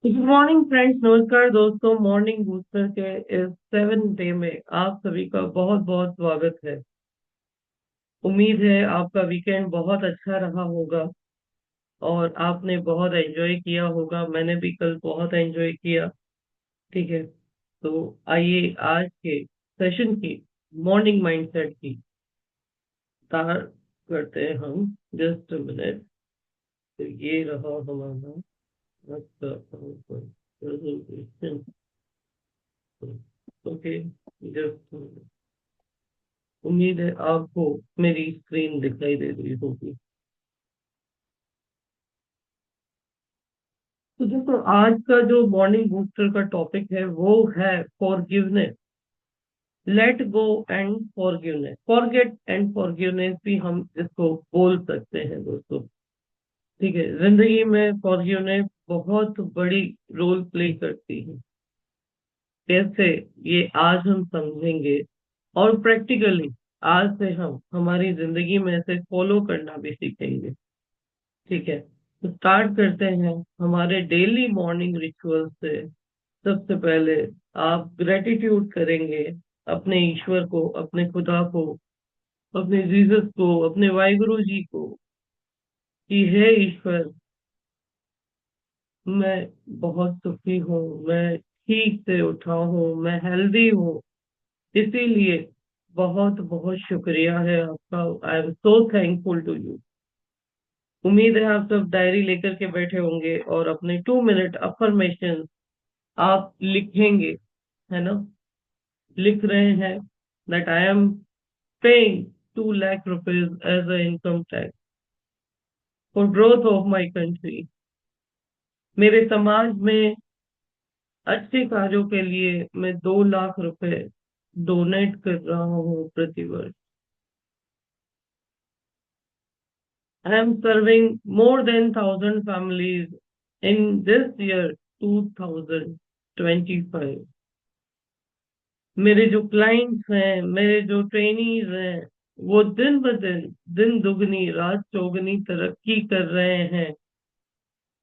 Good morning friends, नमस्कार दोस्तों। Morning booster के इस 7 डे में आप सभी का बहुत बहुत स्वागत है। उम्मीद है आपका वीकेंड बहुत अच्छा रहा होगा और आपने बहुत एंजॉय किया होगा। मैंने भी कल बहुत एंजॉय किया। ठीक है, तो आइए आज के सेशन की मॉर्निंग माइंडसेट की स्टार्ट करते हैं हम। Just minute. तो ये रहा हमारा प्रेजेंटेशन। ओके, जस्ट उम्मीद है आपको मेरी स्क्रीन दिखाई दे रही होगी। तो दोस्तों, आज का जो मॉर्निंग बूस्टर का टॉपिक है वो है forgiveness. Let go and forgiveness, forget and forgiveness भी हम इसको बोल सकते हैं दोस्तों। ठीक है, जिंदगी में फॉरगिवनेस बहुत बड़ी रोल प्ले करती है। कैसे, ये आज हम समझेंगे और प्रैक्टिकली आज से हम हमारी जिंदगी में इसे फॉलो करना भी सीखेंगे। ठीक है, तो स्टार्ट करते हैं हमारे डेली मॉर्निंग रिचुअल से। सबसे पहले आप ग्रेटिट्यूड करेंगे अपने ईश्वर को, अपने खुदा को, अपने जीसस को, अपने वाहिगुरु जी को कि हे ईश्वर, मैं बहुत सुखी हूँ, मैं ठीक से उठा हूँ, मैं हेल्दी हूँ। इसीलिए बहुत बहुत शुक्रिया है आपका। I am so thankful to you. उम्मीद है आप सब डायरी लेकर के बैठे होंगे और अपने 2 मिनट अफर्मेशन आप लिखेंगे, है ना। लिख रहे हैं that I am paying 2 lakh rupees as a income tax for growth of my country. मेरे समाज में अच्छे कार्यों के लिए मैं 2 लाख रुपए डोनेट कर रहा हूँ प्रतिवर्ष। I am serving more than 1,000 families in this year 2025। मेरे जो क्लाइंट्स हैं, मेरे जो ट्रेनीज हैं, वो दिन ब दिन, दिन दुगनी रात चौगनी तरक्की कर रहे हैं।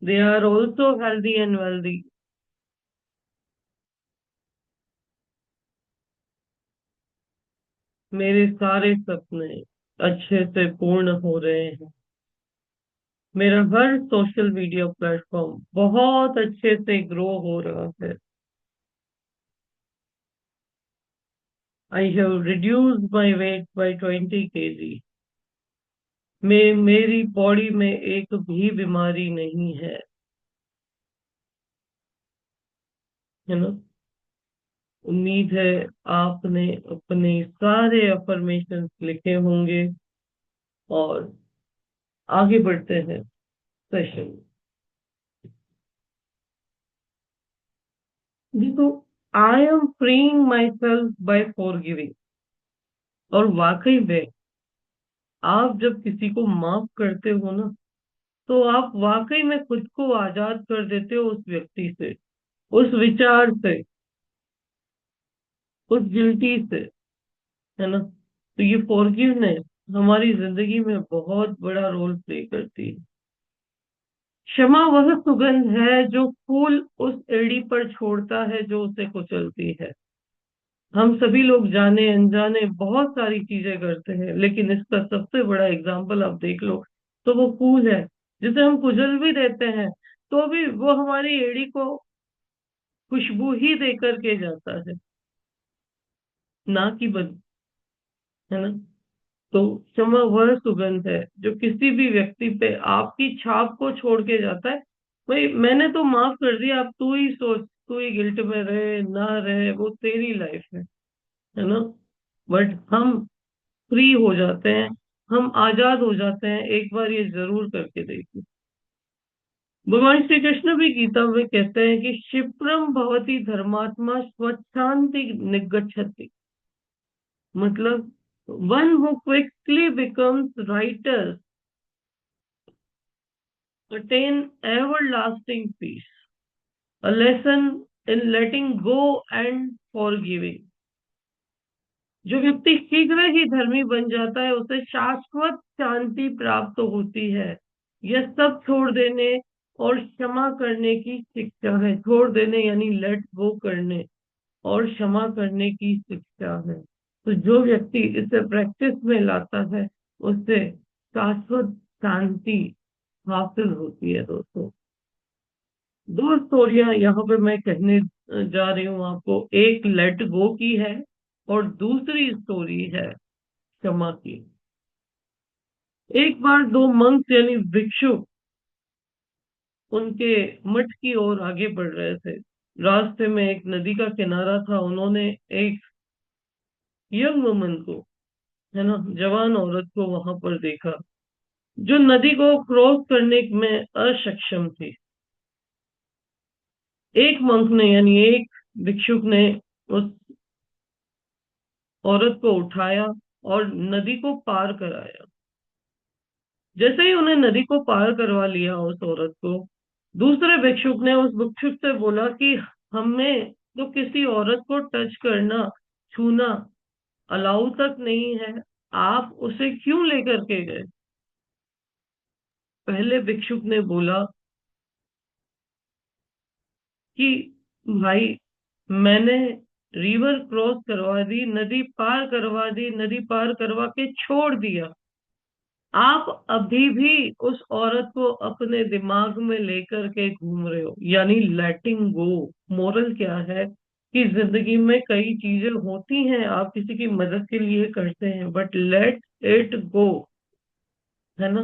They are also healthy and wealthy. मेरे सारे सपने अच्छे से पूर्ण हो रहे हैं। मेरा हर सोशल मीडिया प्लेटफॉर्म बहुत अच्छे से ग्रो हो रहा है। I have reduced my weight by 20 kg। मेरी बॉडी में एक भी बीमारी नहीं है, है ना। उम्मीद है आपने अपने सारे अफर्मेशन लिखे होंगे और आगे बढ़ते हैं सेशन। देखो, I am freeing my self by forgiving. और वाकई में आप जब किसी को माफ करते हो ना, तो आप वाकई में खुद को आजाद कर देते हो उस व्यक्ति से, उस विचार से, उस गिल्टी से, है ना। तो ये फॉरगिवनेस हमारी जिंदगी में बहुत बड़ा रोल प्ले करती है। क्षमा वह सुगंध है जो फूल उस एड़ी पर छोड़ता है जो उसे कुचलती है। हम सभी लोग जाने अनजाने बहुत सारी चीजें करते हैं, लेकिन इसका सबसे बड़ा एग्जाम्पल आप देख लो तो वो फूल है जिसे हम कुचल भी देते हैं, तो भी वो हमारी एड़ी को खुशबू ही दे करके जाता है, ना कि बद, है ना। तो क्षमा वह सुगंध है जो किसी भी व्यक्ति पे आपकी छाप को छोड़ के जाता है। भाई, मैंने तो माफ कर दिया, अब तू ही सोच, तू ही गिल्ट में रहे ना रहे, वो तेरी लाइफ है ना। बट हम फ्री हो जाते हैं, हम आजाद हो जाते हैं। एक बार ये जरूर करके देखिए। भगवान श्री कृष्ण भी गीता में कहते हैं कि क्षिप्रम भवति धर्मात्मा स्वच्छांति निगच्छति। मतलब one who quickly becomes writer attain everlasting peace. A lesson in letting go and forgiving. जो व्यक्ति शीघ्र ही धर्मी बन जाता है उसे शाश्वत शांति प्राप्त होती है। यह सब छोड़ देने और क्षमा करने की शिक्षा है। छोड़ देने यानी लेट गो करने और क्षमा करने की शिक्षा है। तो जो व्यक्ति इसे प्रैक्टिस में लाता है उससे शाश्वत शांति हासिल होती है दोस्तों। दो स्टोरियां यहाँ पे मैं कहने जा रही हूँ आपको। एक लेट गो की है और दूसरी स्टोरी है क्षमा की। एक बार दो मंक्स यानी भिक्षु उनके मठ की ओर आगे बढ़ रहे थे। रास्ते में एक नदी का किनारा था। उन्होंने एक यंग वुमन को, है ना, जवान औरत को वहां पर देखा जो नदी को क्रॉस करने में असक्षम थी। एक मंक ने यानी एक भिक्षुक ने उस औरत को उठाया और नदी को पार कराया। जैसे ही उन्हें नदी को पार करवा लिया उस औरत को, दूसरे भिक्षुक ने उस भिक्षुक से बोला कि हमें तो किसी औरत को टच करना, छूना अलाउ तक नहीं है, आप उसे क्यों लेकर के गए? पहले भिक्षुक ने बोला कि भाई, मैंने रिवर क्रॉस करवा दी, नदी पार करवा दी, नदी पार करवा के छोड़ दिया। आप अभी भी उस औरत को अपने दिमाग में लेकर के घूम रहे हो, यानी लेटिंग गो। मोरल क्या है कि जिंदगी में कई चीजें होती हैं आप किसी की मदद के लिए करते हैं, बट लेट इट गो, है ना।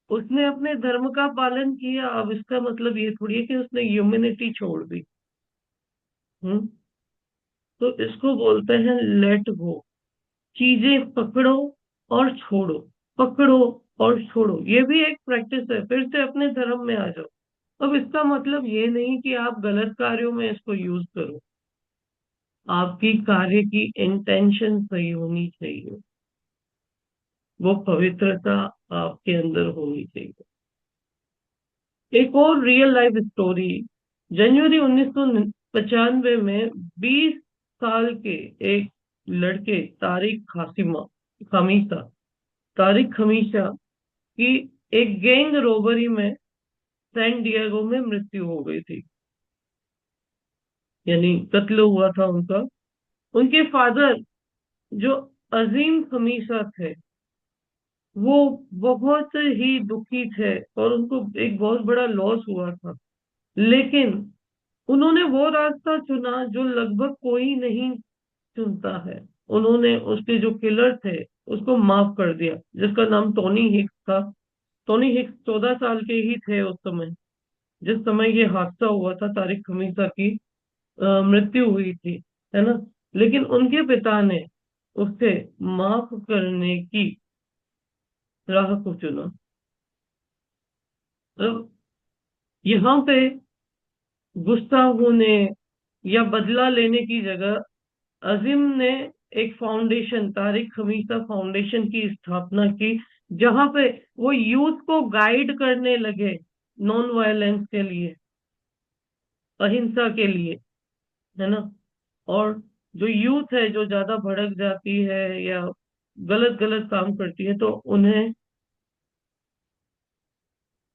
उसने अपने धर्म का पालन किया, अब इसका मतलब ये थोड़ी है कि उसने ह्यूमैनिटी छोड़ दी। हम्म। तो इसको बोलते हैं लेट गो। चीजें पकड़ो और छोड़ो, पकड़ो और छोड़ो। ये भी एक प्रैक्टिस है। फिर से अपने धर्म में आ जाओ। अब इसका मतलब ये नहीं कि आप गलत कार्यों में इसको यूज करो। आपकी कार्य की इंटेंशन सही होनी चाहिए, वो पवित्रता आपके अंदर होनी चाहिए। एक और रियल लाइफ स्टोरी। जनवरी 1995 में 20 साल के एक लड़के तारिक खमीसा तारिक खमीसा की एक गैंग रोबरी में सैन डिएगो में मृत्यु हो गई थी, यानी कत्ल हुआ था उनका। उनके फादर जो अजीम खमीसा थे, वो बहुत ही दुखी थे और उनको एक बहुत बड़ा लॉस हुआ था। लेकिन उन्होंने वो रास्ता चुना जो लगभग कोई नहीं चुनता है। उन्होंने उसके जो किलर थे उसको माफ कर दिया, जिसका नाम टोनी हिक्स था। टोनी हिक्स 14 साल के ही थे उस समय, जिस समय ये हादसा हुआ था, तारिक खमीसा की मृत्यु हुई थी, है ना। लेकिन उनके पिता ने उसे माफ करने की राह को चुना। अब यहाँ पे गुस्सा होने या बदला लेने की जगह अजीम ने एक फाउंडेशन, तारिक खमीसा फाउंडेशन की स्थापना की, जहां पे वो यूथ को गाइड करने लगे नॉन वायलेंस के लिए, अहिंसा के लिए, है ना। और जो यूथ है जो ज्यादा भड़क जाती है या गलत गलत काम करती है, तो उन्हें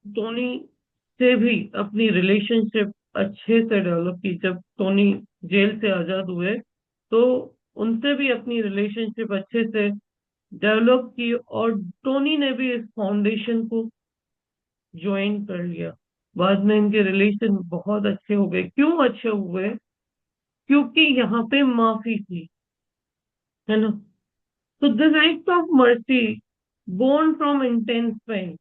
टोनी से भी अपनी रिलेशनशिप अच्छे से डेवलप की। जब टोनी जेल से आजाद हुए तो उनसे भी अपनी रिलेशनशिप अच्छे से डेवलप की और टोनी ने भी इस फाउंडेशन को ज्वाइन कर लिया। बाद में इनके रिलेशन बहुत अच्छे हो गए। क्यों अच्छे हुए? क्योंकि यहाँ पे माफी थी, है ना। तो this act of mercy born from intense pain.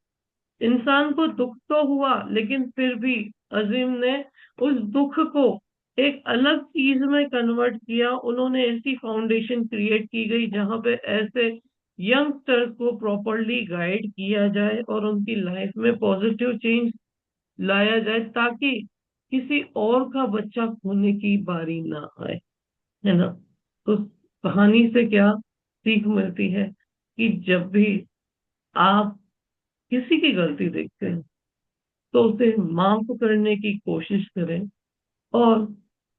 इंसान को दुख तो हुआ, लेकिन फिर भी अजीम ने उस दुख को एक अलग चीज में कन्वर्ट किया। उन्होंने ऐसी फाउंडेशन क्रिएट की गई जहां पे ऐसे यंगस्टर्स को प्रॉपरली गाइड किया जाए और उनकी लाइफ में पॉजिटिव चेंज लाया जाए, ताकि किसी और का बच्चा खोने की बारी ना आए, है ना। तो कहानी से क्या सीख मिलती है कि जब भी आप किसी की गलती देखते हैं तो उसे माफ करने की कोशिश करें। और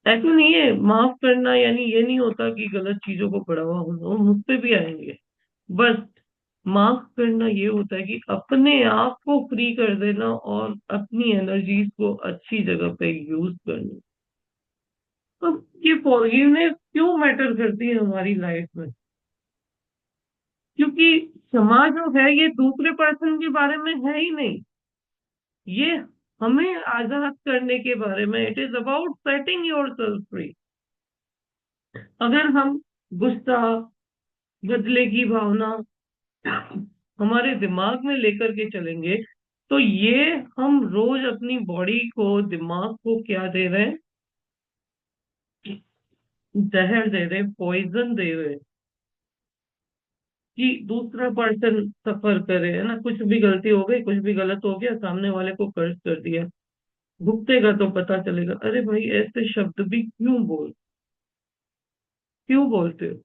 ऐसा नहीं है, माफ करना यानी ये नहीं होता कि गलत चीजों को बढ़ावा होना, वो मुझसे भी आएंगे। बस माफ करना ये होता है कि अपने आप को फ्री कर देना और अपनी एनर्जीज को अच्छी जगह पे यूज करना। तो ये फॉरगिवनेस क्यों मैटर करती है हमारी लाइफ में? क्योंकि समाज जो है ये दूसरे पर्सन के बारे में है ही नहीं, ये हमें आजाद करने के बारे में। It is about setting your self free. अगर हम गुस्सा, बदले की भावना हमारे दिमाग में लेकर के चलेंगे, तो ये हम रोज अपनी बॉडी को, दिमाग को क्या दे रहे हैं? जहर दे रहे हैं, पॉइजन दे रहे हैं कि दूसरा पर्सन सफर करे, है ना? कुछ भी गलती हो गई, कुछ भी गलत हो गया, सामने वाले को कर्ज कर दिया, भुगतेगा तो पता चलेगा। अरे भाई, ऐसे शब्द भी क्यों बोलते हो?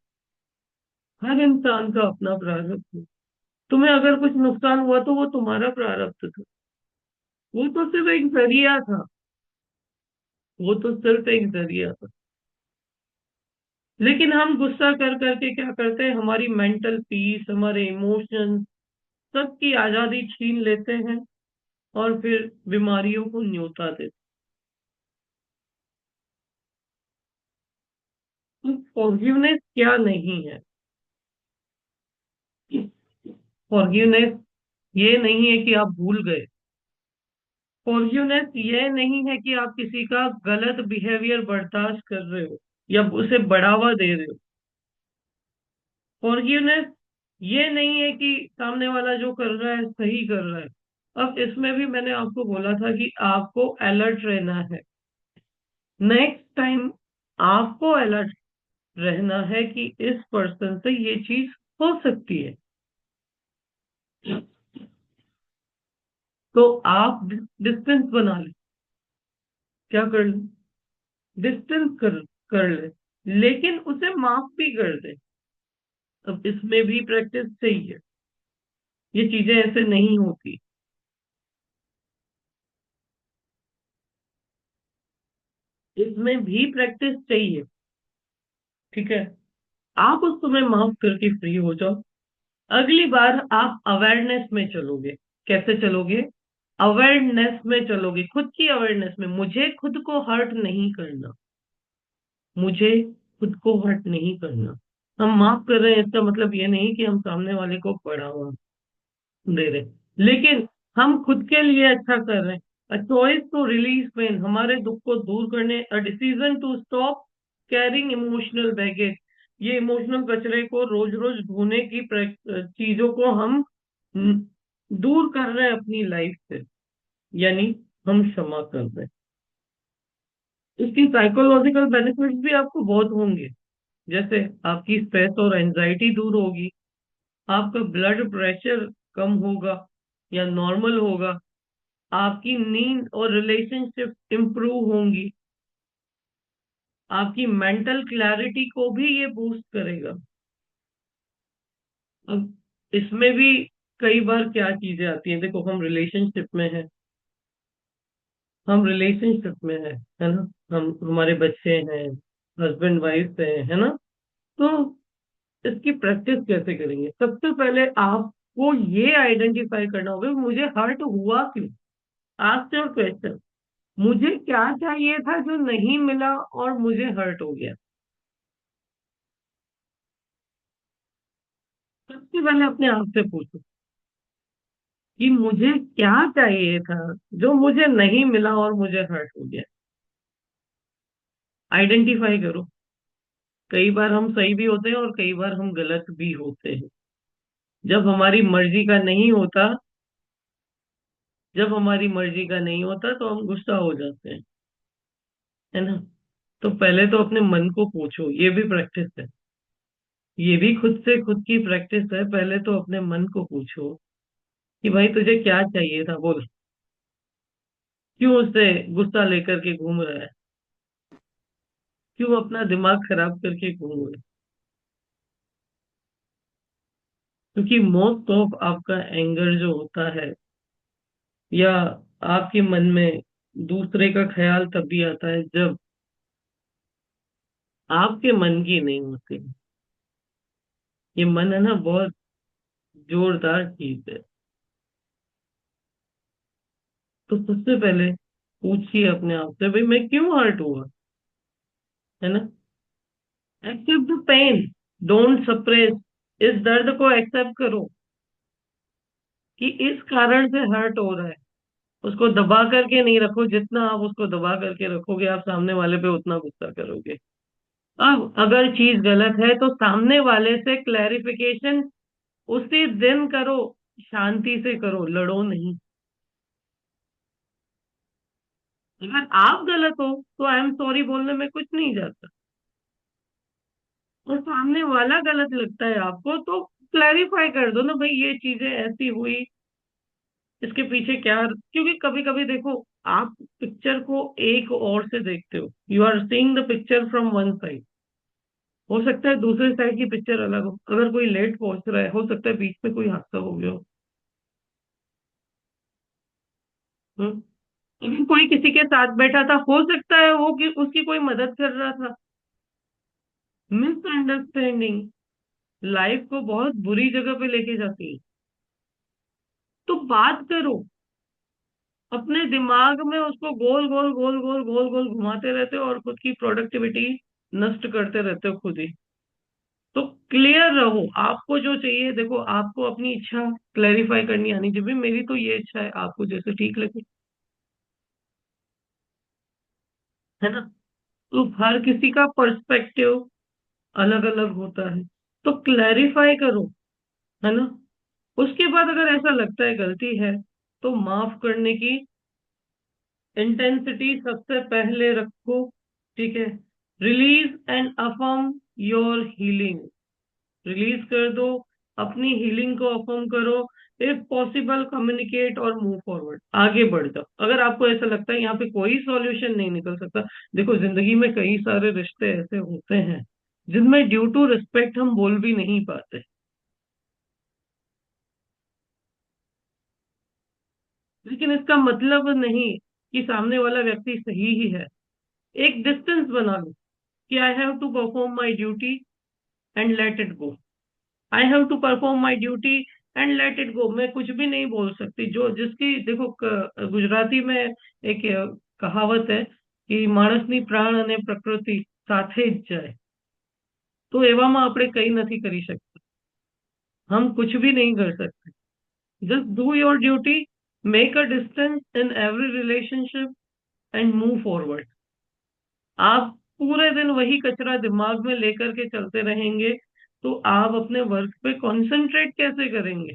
हर इंसान का अपना प्रारब्ध है। तुम्हें अगर कुछ नुकसान हुआ तो वो तुम्हारा प्रारब्ध था। वो तो सिर्फ एक जरिया था। वो तो सिर्फ एक जरिया था। लेकिन हम गुस्सा कर करके क्या करते हैं? हमारी मेंटल पीस, हमारे इमोशंस, सबकी आजादी छीन लेते हैं और फिर बीमारियों को न्योता देते हैं। फॉरगिवनेस क्या नहीं है? फॉरगिवनेस ये नहीं है कि आप भूल गए। फॉरगिवनेस ये नहीं है कि आप किसी का गलत बिहेवियर बर्दाश्त कर रहे हो या उसे बढ़ावा दे रहे हो। फॉरगिवनेस ये नहीं है कि सामने वाला जो कर रहा है सही कर रहा है। अब इसमें भी मैंने आपको बोला था कि आपको अलर्ट रहना है। नेक्स्ट टाइम आपको अलर्ट रहना है कि इस पर्सन से ये चीज हो सकती है। तो आप डिस्टेंस बना ले। क्या कर ले? डिस्टेंस कर ले, लेकिन उसे माफ भी कर दे। अब इसमें भी प्रैक्टिस चाहिए। ये चीजें ऐसे नहीं होती। इसमें भी प्रैक्टिस चाहिए। ठीक है? आप उस समय माफ करके फ्री हो जाओ। अगली बार आप अवेयरनेस में चलोगे। कैसे चलोगे? अवेयरनेस में चलोगे, खुद की अवेयरनेस में। मुझे खुद को हर्ट नहीं करना। मुझे खुद को हर्ट नहीं करना। हम माफ कर रहे हैं, इसका मतलब ये नहीं कि हम सामने वाले को बढ़ावा दे रहे, लेकिन हम खुद के लिए अच्छा कर रहे हैं। A choice to release pain, हमारे दुख को दूर करने। A decision to stop carrying emotional baggage, ये इमोशनल कचरे को रोज रोज ढोने की चीजों को हम न, दूर कर रहे हैं अपनी लाइफ से। यानी हम क्षमा कर रहे हैं। इसकी साइकोलॉजिकल बेनिफिट्स भी आपको बहुत होंगे। जैसे आपकी स्ट्रेस और एंजाइटी दूर होगी, आपका ब्लड प्रेशर कम होगा या नॉर्मल होगा, आपकी नींद और रिलेशनशिप इंप्रूव होंगी, आपकी मेंटल क्लैरिटी को भी ये बूस्ट करेगा। अब इसमें भी कई बार क्या चीजें आती हैं, देखो हम रिलेशनशिप में है ना? हम, हमारे बच्चे हैं, हस्बैंड वाइफ है ना? तो इसकी प्रैक्टिस कैसे करेंगे? सबसे पहले आपको ये आइडेंटिफाई करना होगा कि मुझे हर्ट हुआ क्यों। आस्क योर क्वेश्चन, मुझे क्या चाहिए था जो नहीं मिला और मुझे हर्ट हो गया? सबसे पहले अपने आप से पूछो कि मुझे क्या चाहिए था जो मुझे नहीं मिला और मुझे हर्ट हो गया। आइडेंटिफाई करो। कई बार हम सही भी होते हैं और कई बार हम गलत भी होते हैं। जब हमारी मर्जी का नहीं होता, जब हमारी मर्जी का नहीं होता तो हम गुस्सा हो जाते हैं, है ना? तो पहले तो अपने मन को पूछो, ये भी प्रैक्टिस है। ये भी खुद से खुद की प्रैक्टिस है। पहले तो अपने मन को पूछो कि भाई तुझे क्या चाहिए था, बोल। क्यों उससे गुस्सा लेकर के घूम रहा है? क्यों अपना दिमाग खराब करके घूम रहा है? क्योंकि मोस्ट ऑफ आपका एंगर जो होता है, या आपके मन में दूसरे का ख्याल तब भी आता है जब आपके मन की नहीं होती। ये मन है ना, बहुत जोरदार चीज है। तो सबसे पहले पूछिए अपने आप से, भाई मैं क्यों हर्ट हुआ, है ना। Accept the pain, don't suppress. इस दर्द को एक्सेप्ट करो कि इस कारण से हर्ट हो रहा है। उसको दबा करके नहीं रखो, जितना आप उसको दबा करके रखोगे आप सामने वाले पे उतना गुस्सा करोगे। अब अगर चीज गलत है तो सामने वाले से क्लैरिफिकेशन उसी दिन करो, शांति से करो, लड़ो नहीं। अगर आप गलत हो तो आई एम सॉरी बोलने में कुछ नहीं जाता, और सामने वाला गलत लगता है आपको तो क्लैरिफाई कर दो ना, भाई ये चीजें ऐसी हुई, इसके पीछे क्या। क्योंकि कभी कभी देखो, आप पिक्चर को एक और से देखते हो, you are seeing the picture from one side. हो सकता है दूसरे साइड की पिक्चर अलग हो, अगर कोई लेट पहुंच रहा है हो सकता है बीच में कोई हादसा हो गया हो। हम्म? अगर कोई किसी के साथ बैठा था हो सकता है वो कि उसकी कोई मदद कर रहा था। मिसअंडरस्टैंडिंग लाइफ को बहुत बुरी जगह पे लेके जाती है। तो बात करो, अपने दिमाग में उसको गोल गोल गोल गोल गोल गोल घुमाते रहते हो और खुद की प्रोडक्टिविटी नष्ट करते रहते हो खुद ही। तो क्लियर रहो, आपको जो चाहिए, देखो आपको अपनी इच्छा क्लैरिफाई करनी आनी चाहिए, मेरी तो ये इच्छा है, आपको जैसे ठीक लगे, है ना। तो हर किसी का पर्सपेक्टिव अलग अलग होता है, तो क्लैरिफाई करो, है ना। उसके बाद अगर ऐसा लगता है गलती है तो माफ करने की इंटेंसिटी सबसे पहले रखो, ठीक है। Release and affirm your healing, release कर दो, अपनी हीलिंग को अफर्म करो। इफ पॉसिबल कम्युनिकेट और मूव फॉरवर्ड, आगे बढ़ जाओ। अगर आपको ऐसा लगता है यहाँ पे कोई सॉल्यूशन नहीं निकल सकता, देखो जिंदगी में कई सारे रिश्ते ऐसे होते हैं जिनमें ड्यू टू रिस्पेक्ट हम बोल भी नहीं पाते, लेकिन इसका मतलब नहीं कि सामने वाला व्यक्ति सही ही है। एक डिस्टेंस बना लो कि I have to perform my duty and let it go. I have to perform my duty and let it go, मैं कुछ भी नहीं बोल सकती। जो जिसकी देखो गुजराती में एक कहावत है कि माणसनी प्राण અને પ્રકૃતિ સાથે જ જાય। तो એવામાં આપણે કઈ નથી કરી શકતા, हम कुछ भी नहीं कर सकते। Just do your duty, make a distance in every relationship and move forward. आप पूरे दिन वही कचरा दिमाग में लेकर के चलते रहेंगे तो आप अपने वर्क पे कंसंट्रेट कैसे करेंगे।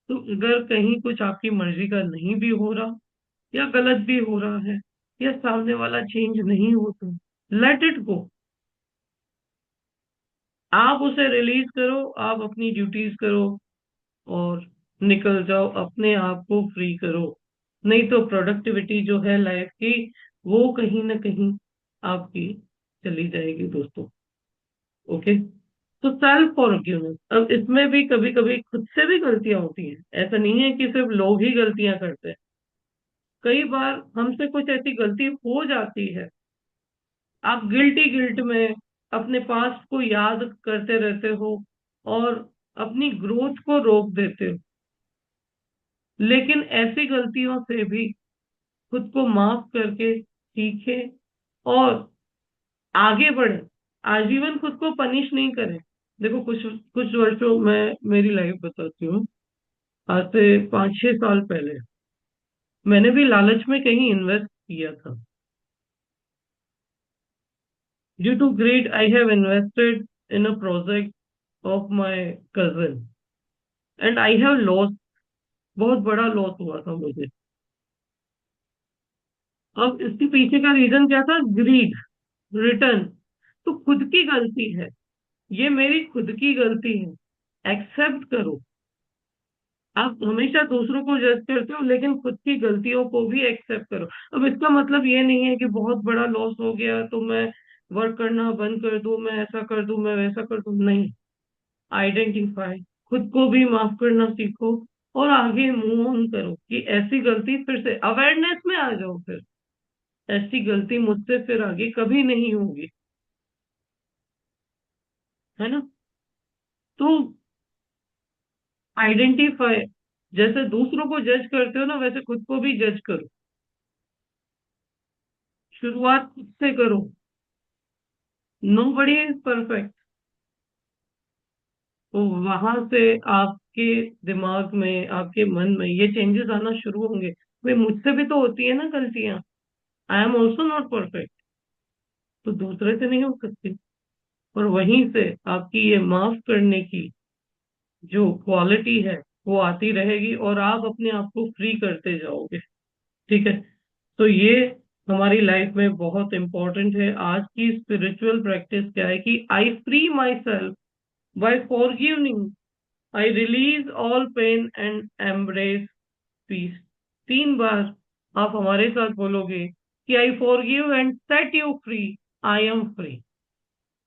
तो अगर कहीं कुछ आपकी मर्जी का नहीं भी हो रहा, या गलत भी हो रहा है, या सामने वाला चेंज नहीं होता, लेट इट गो। आप उसे रिलीज करो, आप अपनी ड्यूटीज करो और निकल जाओ, अपने आप को फ्री करो। नहीं तो प्रोडक्टिविटी जो है लाइफ की, वो कहीं ना कहीं आपकी चली जाएगी दोस्तों। ओके। तो सेल्फ फॉरगिवनेस, अब इसमें भी कभी कभी खुद से भी गलतियां होती हैं, ऐसा नहीं है कि सिर्फ लोग ही गलतियां करते हैं। कई बार हमसे कुछ ऐसी गलती हो जाती है, आप गिल्टी गिल्ट में अपने पास्ट को याद करते रहते हो और अपनी ग्रोथ को रोक देते हो। लेकिन ऐसी गलतियों से भी खुद को माफ करके सीखे और आगे बढ़े, आजीवन खुद को पनिश नहीं करें। देखो कुछ कुछ वर्षों में मेरी लाइफ बताती हूँ। आज से 5-6 साल पहले मैंने भी लालच में कहीं इन्वेस्ट किया था। Due to greed I have invested in a project of my cousin and I have loss, बहुत बड़ा लॉस हुआ था मुझे। अब इसके पीछे का रीजन क्या था, ग्रीड, रिटर्न। तो खुद की गलती है, ये मेरी खुद की गलती है, एक्सेप्ट करो। आप हमेशा दूसरों को जज करते हो लेकिन खुद की गलतियों को भी एक्सेप्ट करो। अब इसका मतलब ये नहीं है कि बहुत बड़ा लॉस हो गया तो मैं वर्क करना बंद कर दूं, मैं ऐसा कर दूं, मैं वैसा कर दूं, नहीं। आइडेंटिफाई, खुद को भी माफ करना सीखो और आगे मूव ऑन करो कि ऐसी गलती फिर से अवेयरनेस में आ जाओ, फिर ऐसी गलती मुझसे फिर आगे कभी नहीं होगी, है ना। तो आइडेंटिफाई, जैसे दूसरों को जज करते हो ना वैसे खुद को भी जज करो। शुरुआत खुद से करो। Nobody is perfect. तो वहां से आपके दिमाग में, आपके मन में ये चेंजेस आना शुरू होंगे, भाई मुझसे भी तो होती है ना गलतियां, I am also not perfect, तो दूसरे से नहीं हो सकती। और वहीं से आपकी ये माफ करने की जो क्वालिटी है वो आती रहेगी और आप अपने आप को फ्री करते जाओगे। ठीक है। तो ये हमारी लाइफ में बहुत इंपॉर्टेंट है। आज की स्पिरिचुअल प्रैक्टिस क्या है कि I free my self by forgiving, I release all pain and embrace peace. 3 बार आप हमारे साथ बोलोगे कि I forgive and set you free, I am free.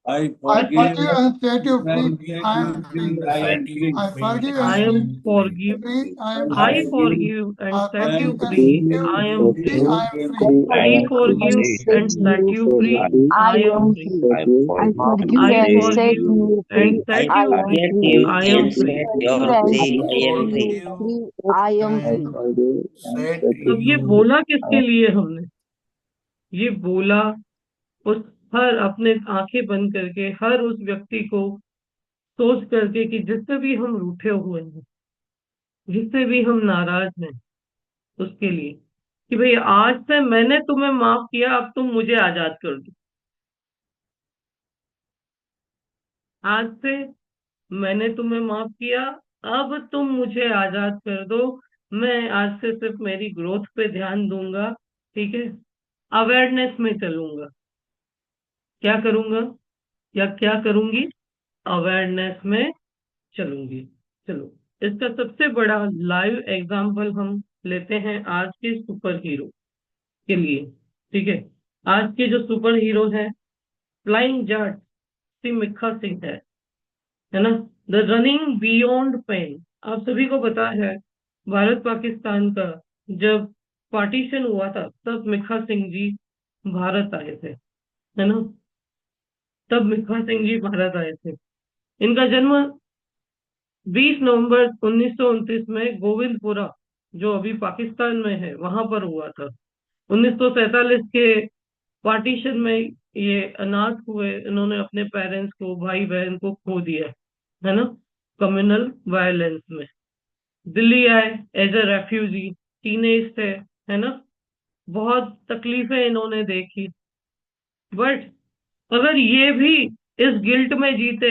I I forgive forgive and set you free. and set I you am free. free. I am free. I forgive and I set am you forgive, free. I am I I free. forgive forgive and I set forgive you and and free, set set I you am you free. free. I am free. free. I I forgive set and set you you free. free, I I am am free. free. I forgive I and set forgive you and free. set I you am free, Forget free. you I and am I free. set forgive your and I free. set I am free. you forgive free. I am and free. set अब ये you बोला किसके लिए हमने? ये बोला उस हर अपने आंखें बंद करके हर उस व्यक्ति को सोच करके कि जिससे भी हम रूठे हुए हैं, जिससे भी हम नाराज हैं, उसके लिए कि भाई आज से मैंने तुम्हें माफ किया, अब तुम मुझे आजाद कर दो। आज से मैंने तुम्हें माफ किया, अब तुम मुझे आजाद कर दो। मैं आज से सिर्फ मेरी ग्रोथ पे ध्यान दूंगा। ठीक है। अवेयरनेस में चलूंगा। क्या करूंगा या क्या करूंगी? अवेयरनेस में चलूंगी। चलो, इसका सबसे बड़ा लाइव एग्जाम्पल हम लेते हैं आज के सुपर हीरो के लिए। ठीक है। आज के जो सुपर हीरो है फ्लाइंग जाट श्री मिक्खा सिंह है ना। The running beyond pain. आप सभी को पता है भारत पाकिस्तान का जब पार्टीशन हुआ था तब मिक्खा सिंह जी भारत आए थे, है ना। तब मिक्खा सिंह जी भारत आए थे। इनका जन्म 20 नवंबर 1929 में गोविंदपुरा, जो अभी पाकिस्तान में है, वहां पर हुआ था। 1947 के पार्टीशन में ये अनाथ हुए। इन्होंने अपने पेरेंट्स को, भाई बहन को खो दिया, है ना, कम्युनल वायलेंस में। दिल्ली आए एज अ रेफ्यूजी, टीनेज थे, है ना। बहुत तकलीफें इन्होंने देखी, बट अगर ये भी इस गिल्ट में जीते,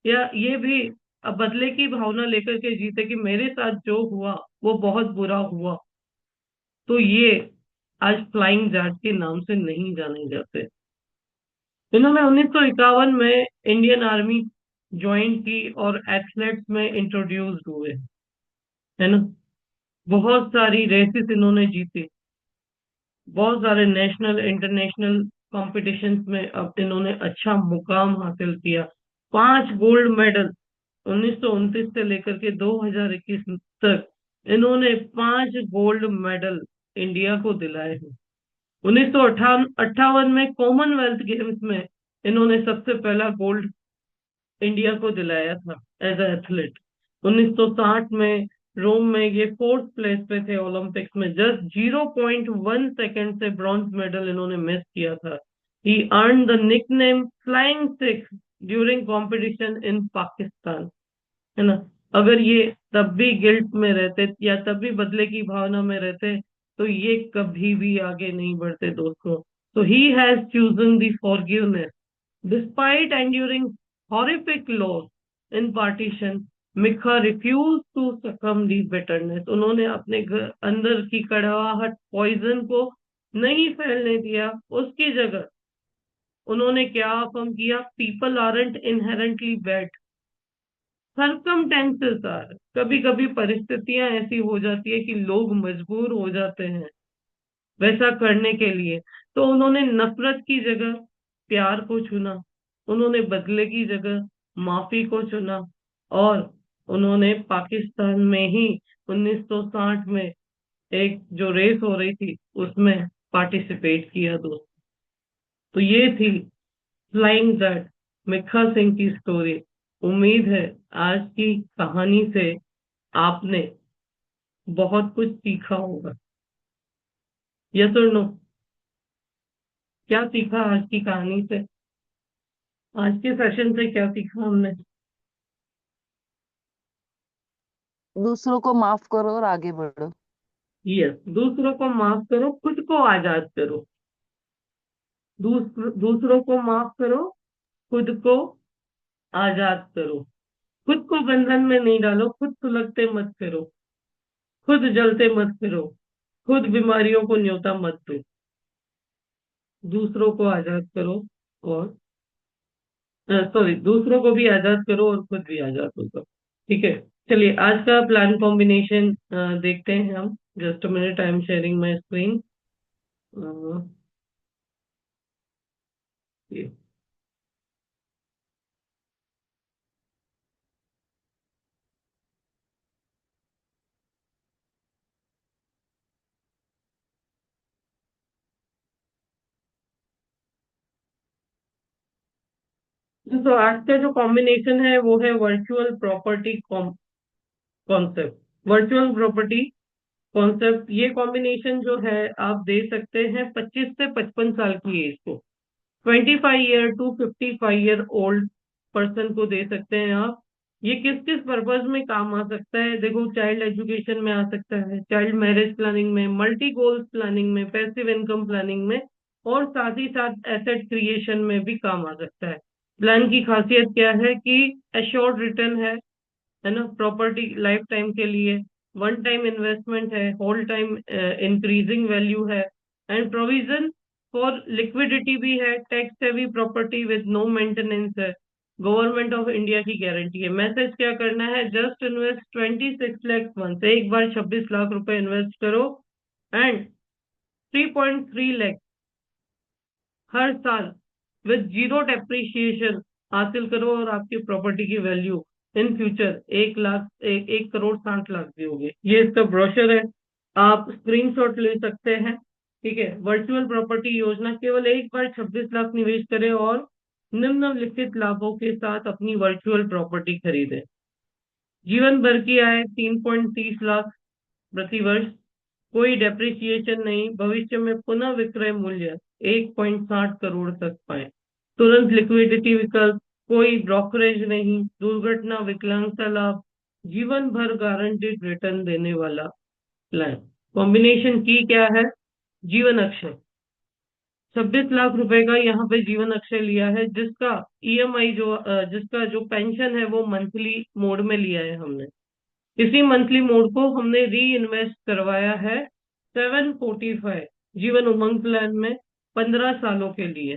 या ये भी अब बदले की भावना लेकर के जीते कि मेरे साथ जो हुआ वो बहुत बुरा हुआ, तो ये आज फ्लाइंग जाट के नाम से नहीं जाने जाते। इन्होंने 1951 में इंडियन आर्मी ज्वाइन की और एथलेट्स में इंट्रोड्यूस हुए, है ना। बहुत सारी रेसेस इन्होंने जीती, बहुत सारे नेशनल इंटरनेशनल कॉम्पिटिशन्स में अब इन्होंने अच्छा मुकाम हासिल किया। 5 गोल्ड मेडल 1929 से लेकर के 2021 तक इन्होंने 5 गोल्ड मेडल इंडिया को दिलाए हैं। 1958 में कॉमनवेल्थ गेम्स में इन्होंने सबसे पहला गोल्ड इंडिया को दिलाया था एज एथलीट। 1960 में रोम में ये 4th प्लेस पे थे ओलंपिक्स में, जस्ट 0.1 सेकेंड से ब्रॉन्ज मेडल इन्होंने मिस किया था। He earn the nickname flying Sikh during competition in Pakistan, है ना। अगर ये तब भी गिल्ट में रहते या तब भी बदले की भावना में रहते तो ये कभी भी आगे नहीं बढ़ते दोस्तों। तो he has chosen the forgiveness despite enduring horrific loss in partition. Milkha refuse to succumb the bitterness. उन्होंने अपने अंदर की कड़वाहट, पॉइजन को नहीं फैलने दिया। उसकी जगह उन्होंने क्या अफर्म किया? People aren't inherently bad, circumstances are. कभी कभी परिस्थितियां ऐसी हो जाती है कि लोग मजबूर हो जाते हैं वैसा करने के लिए। तो उन्होंने नफरत की जगह प्यार को चुना, उन्होंने बदले की जगह माफी को चुना, और उन्होंने पाकिस्तान में ही 1960 में एक जो रेस हो रही थी उसमें पार्टिसिपेट किया दोस्त। तो ये थी फ्लाइंग दैट मिखा सिंह की स्टोरी। उम्मीद है आज की कहानी से आपने बहुत कुछ सीखा होगा। यस और नो? क्या सीखा आज की कहानी से? आज के सेशन से क्या सीखा हमने? दूसरों को माफ करो और आगे बढ़ो। यस, दूसरों को माफ करो, खुद को आजाद करो। दूसरों को माफ करो, खुद को आजाद करो। खुद को बंधन में नहीं डालो, खुद सुलगते मत करो, खुद जलते मत फिरो, खुद बीमारियों को न्योता मत दो। दूसरों को आजाद करो और सॉरी, दूसरों को भी आजाद करो और खुद भी आजाद हो जाओ। ठीक है, चलिए आज का प्लान कॉम्बिनेशन देखते हैं हम। Just a minute, I am sharing my screen. तो आज का जो कॉम्बिनेशन है वो है virtual property concept. Virtual property concept, ये कॉम्बिनेशन जो है आप दे सकते हैं 25 से 55 साल की एज को। 25 year to 55 year old person को दे सकते हैं आप। ये किस किस पर्पज में काम आ सकता है? देखो, चाइल्ड एजुकेशन में आ सकता है, चाइल्ड मैरिज प्लानिंग में, मल्टी गोल्स प्लानिंग में, पैसिव इनकम प्लानिंग में, और साथ ही साथ एसेट क्रिएशन में भी काम आ सकता है। प्लान की खासियत क्या है कि एश्योर्ड रिटर्न है ना, प्रॉपर्टी लाइफ टाइम के लिए, वन टाइम इन्वेस्टमेंट है, होल टाइम इंक्रीजिंग वैल्यू है, एंड प्रोविजन फॉर लिक्विडिटी भी है, टैक्स सेवी प्रॉपर्टी विद नो मेंटेनेंस है, गवर्नमेंट ऑफ इंडिया की गारंटी है। मैसेज क्या करना है? जस्ट इन्वेस्ट 26 लाख वंस, एक बार 26 लाख रुपए इन्वेस्ट करो, एंड 3.3 लाख हर साल विद जीरो डेप्रिसिएशन हासिल करो, और आपकी प्रॉपर्टी की value in future 1 lakh 1 crore 60 lakh भी होगी। ये इसका ब्रोशर है, आप स्क्रीनशॉट ले सकते हैं। ठीक है, वर्चुअल प्रॉपर्टी योजना, केवल एक बार 26 लाख निवेश करें और निम्नलिखित लाभों के साथ अपनी वर्चुअल प्रॉपर्टी खरीदें। जीवन भर की आय 3.30 लाख प्रति वर्ष, कोई डेप्रिसिएशन नहीं, भविष्य में पुनः विक्रय मूल्य 1.60 करोड़ तक पाए, तुरंत लिक्विडिटी विकल्प, कोई ब्रोकरेज नहीं, दुर्घटना विकलांगता लाभ, जीवन भर गारंटेड रिटर्न देने वाला प्लान। कॉम्बिनेशन की क्या है? जीवन अक्षय, 26 लाख रुपए का यहाँ पे जीवन अक्षय लिया है, जिसका ईएमआई जिसका जो पेंशन है वो मंथली मोड में लिया है हमने। इसी मंथली मोड को हमने री इन्वेस्ट करवाया है 745 जीवन उमंग प्लान में 15 सालों के लिए।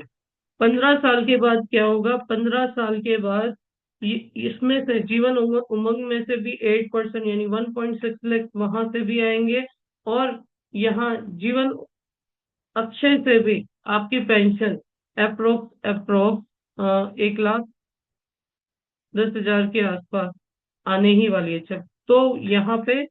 15 साल के बाद क्या होगा? 15 साल के बाद इसमें से जीवन उमंग में से भी 8% यानी 1.6 लाख वहां से भी आएंगे, और यहाँ जीवन अक्षय से भी आपकी पेंशन अप्रोक्स अप्रोक्स 1,10,000 के आसपास आने ही वाली है। अच्छा, तो यहाँ पे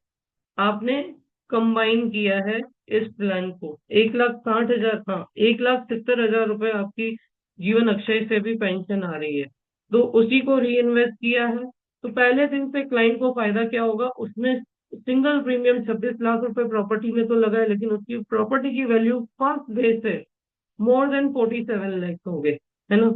आपने कंबाइन किया है इस प्लान को, 1,60,000, हाँ, 1,70,000 रुपए आपकी जीवन अक्षय से भी पेंशन आ रही है, तो उसी को री इन्वेस्ट किया है। तो पहले दिन से क्लाइंट को फायदा क्या होगा? उसमें सिंगल प्रीमियम 26 लाख रुपए प्रॉपर्टी में तो लगा है, लेकिन उसकी प्रॉपर्टी की वैल्यू फर्स्ट डे से मोर देन 47 लाख हो गए, है ना।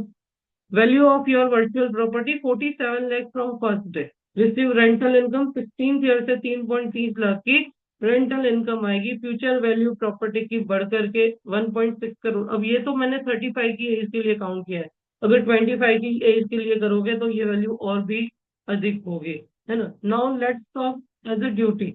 Value of your virtual property 47 lakh from first day. Receive rental income 16th year से 3.30 लाख की रेंटल इनकम आएगी। फ्यूचर वैल्यू प्रॉपर्टी की बढ़ करके 1.6 करोड़। अब ये तो मैंने 35 की एज के लिए काउंट किया है, अगर 25 की एज के लिए करोगे तो ये वैल्यू और भी अधिक होगी, है ना। Now let's talk as a duty,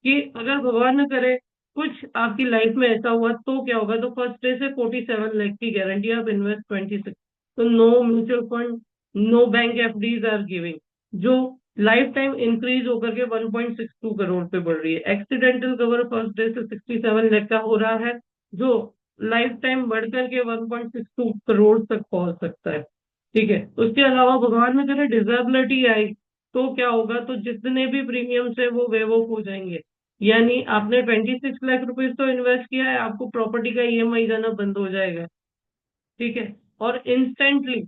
कि अगर भगवान न करे कुछ आपकी लाइफ में ऐसा हुआ तो क्या होगा? तो फर्स्ट डे से 47 लाख की गारंटी, आप इन्वेस्ट 26, तो no mutual fund, no bank FDs are giving, जो लाइफ टाइम इंक्रीज होकर के 1.62 करोड़ पे बढ़ रही है। एक्सीडेंटल कवर फर्स्ट डे से 67 लाख का हो रहा है, जो लाइफ टाइम बढ़ करके 1.62 करोड़ तक पहुंच सकता है। ठीक है, उसके अलावा भगवान में करे डिसेबिलिटी आई तो क्या होगा? तो जितने भी प्रीमियम्स है वो वेव ऑफ हो जाएंगे, यानी आपने 26 लाख रुपीज तो इन्वेस्ट किया है, आपको प्रॉपर्टी का ईएमआई जाना बंद हो जाएगा। ठीक है, और इंस्टेंटली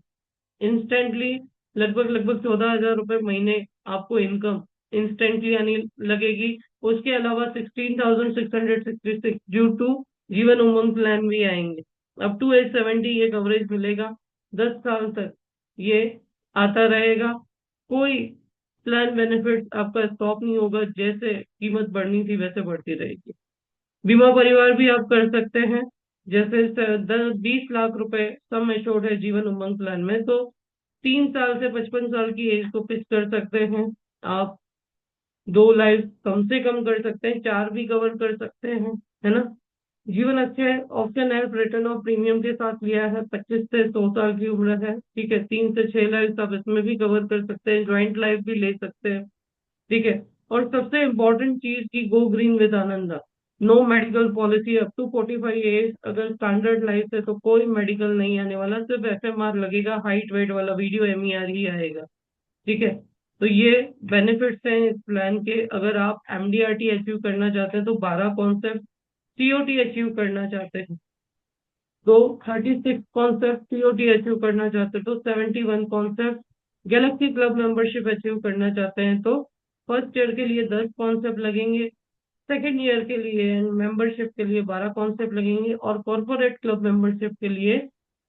इंस्टेंटली लगभग लगभग 14,000 रुपए महीने आपको इनकम इंस्टेंटली आने लगेगी। उसके अलावा 16,666 due to Jeevan Umang plan भी आएंगे। अप टू एज 70 ये कवरेज मिलेगा, 10 साल तक ये आता रहेगा। कोई प्लान बेनिफिट आपका स्टॉप नहीं होगा, जैसे कीमत बढ़नी थी वैसे बढ़ती रहेगी। बीमा परिवार भी आप कर सकते हैं, जैसे 10-20 लाख रुपए सम एश्योर्ड है जीवन उमंग प्लान में, तो 3 साल से 55 साल की एज को फिक्स कर सकते हैं आप। 2 लाइफ कम से कम कर सकते हैं, 4 भी कवर कर सकते हैं, है ना। जीवन अच्छे ऑप्शन है, रिटर्न ऑफ प्रीमियम के साथ लिया है। 25 से 100 साल की उम्र है, ठीक है। 3 से 6 लाइफ आप इसमें भी कवर कर सकते हैं, ज्वाइंट लाइफ भी ले सकते हैं, ठीक है। और सबसे इम्पोर्टेंट चीज की go green with Ananda, no medical policy up to 45 age. अगर स्टैंडर्ड लाइफ है तो कोई मेडिकल नहीं आने वाला, सिर्फ एफएमआर लगेगा, हाइट वेट वाला वीडियो एमईआर ही आएगा, ठीक है। तो ये बेनिफिट्स हैं इस प्लान के। अगर आप एमडीआरटी अचीव करना चाहते हैं तो 12 कॉन्सेप्ट, सीओटी अचीव करना चाहते हैं तो 36 कॉन्सेप्ट, सीओटी अचीव करना चाहते हैं तो 71 concept, Galaxy club membership achieve करना चाहते हैं तो फर्स्ट ईयर के लिए 10 कॉन्सेप्ट लगेंगे, सेकेंड ईयर के लिए मेंबरशिप के लिए 12 कॉन्सेप्ट लगेंगे, और कॉर्पोरेट क्लब मेंबरशिप के लिए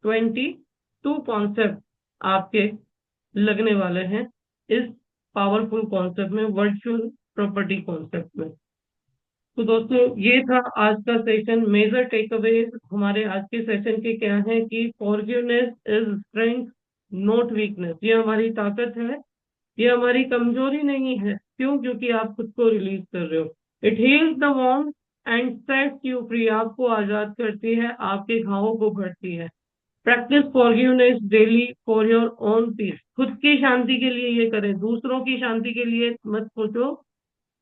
22 कॉन्सेप्ट आपके लगने वाले हैं इस पावरफुल कॉन्सेप्ट में, वर्चुअल प्रॉपर्टी कॉन्सेप्ट में। तो दोस्तों ये था आज का सेशन। मेजर टेक अवे हमारे आज के सेशन के क्या है कि forgiveness is strength not weakness. ये हमारी ताकत है, ये हमारी कमजोरी नहीं है। क्यों? क्योंकि आप खुद को रिलीज कर रहे हो। It heals the wound and sets you free. आपको आजाद करती है, आपके घावों को भरती है। Practice forgiveness daily for your own peace. खुद की शांति के लिए ये करें, दूसरों की शांति के लिए मत सोचो।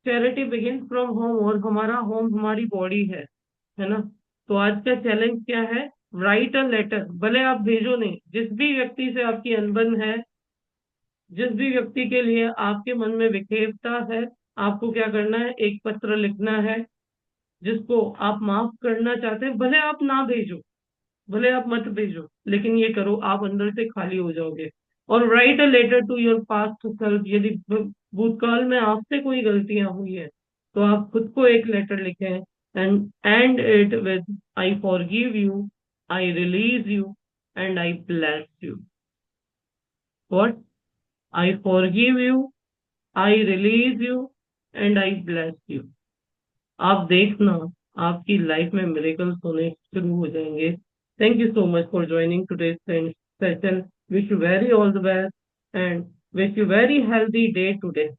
चैरिटी बिगिन फ्रॉम होम, और हमारा होम हमारी बॉडी है ना। तो आज का चैलेंज क्या है? Write a letter. भले आप भेजो नहीं, जिस भी व्यक्ति से आपकी अनबन है, जिस भी व्यक्ति के लिए आपके मन में विखेवता है, आपको क्या करना है? एक पत्र लिखना है जिसको आप माफ करना चाहते हैं। भले आप ना भेजो, भले आप मत भेजो, लेकिन ये करो, आप अंदर से खाली हो जाओगे। और write a letter to your past self. यदि भूतकाल में आपसे कोई गलतियां हुई है तो आप खुद को एक लेटर लिखें, and it with I forgive you, I release you, and I bless you. What? I forgive you, I release you, and I bless you. आप देखना, आपकी लाइफ में मिरेकल्स होने शुरू हो जाएंगे। Thank you so much for joining today's session. Wish you very all the best and wish you very healthy day today.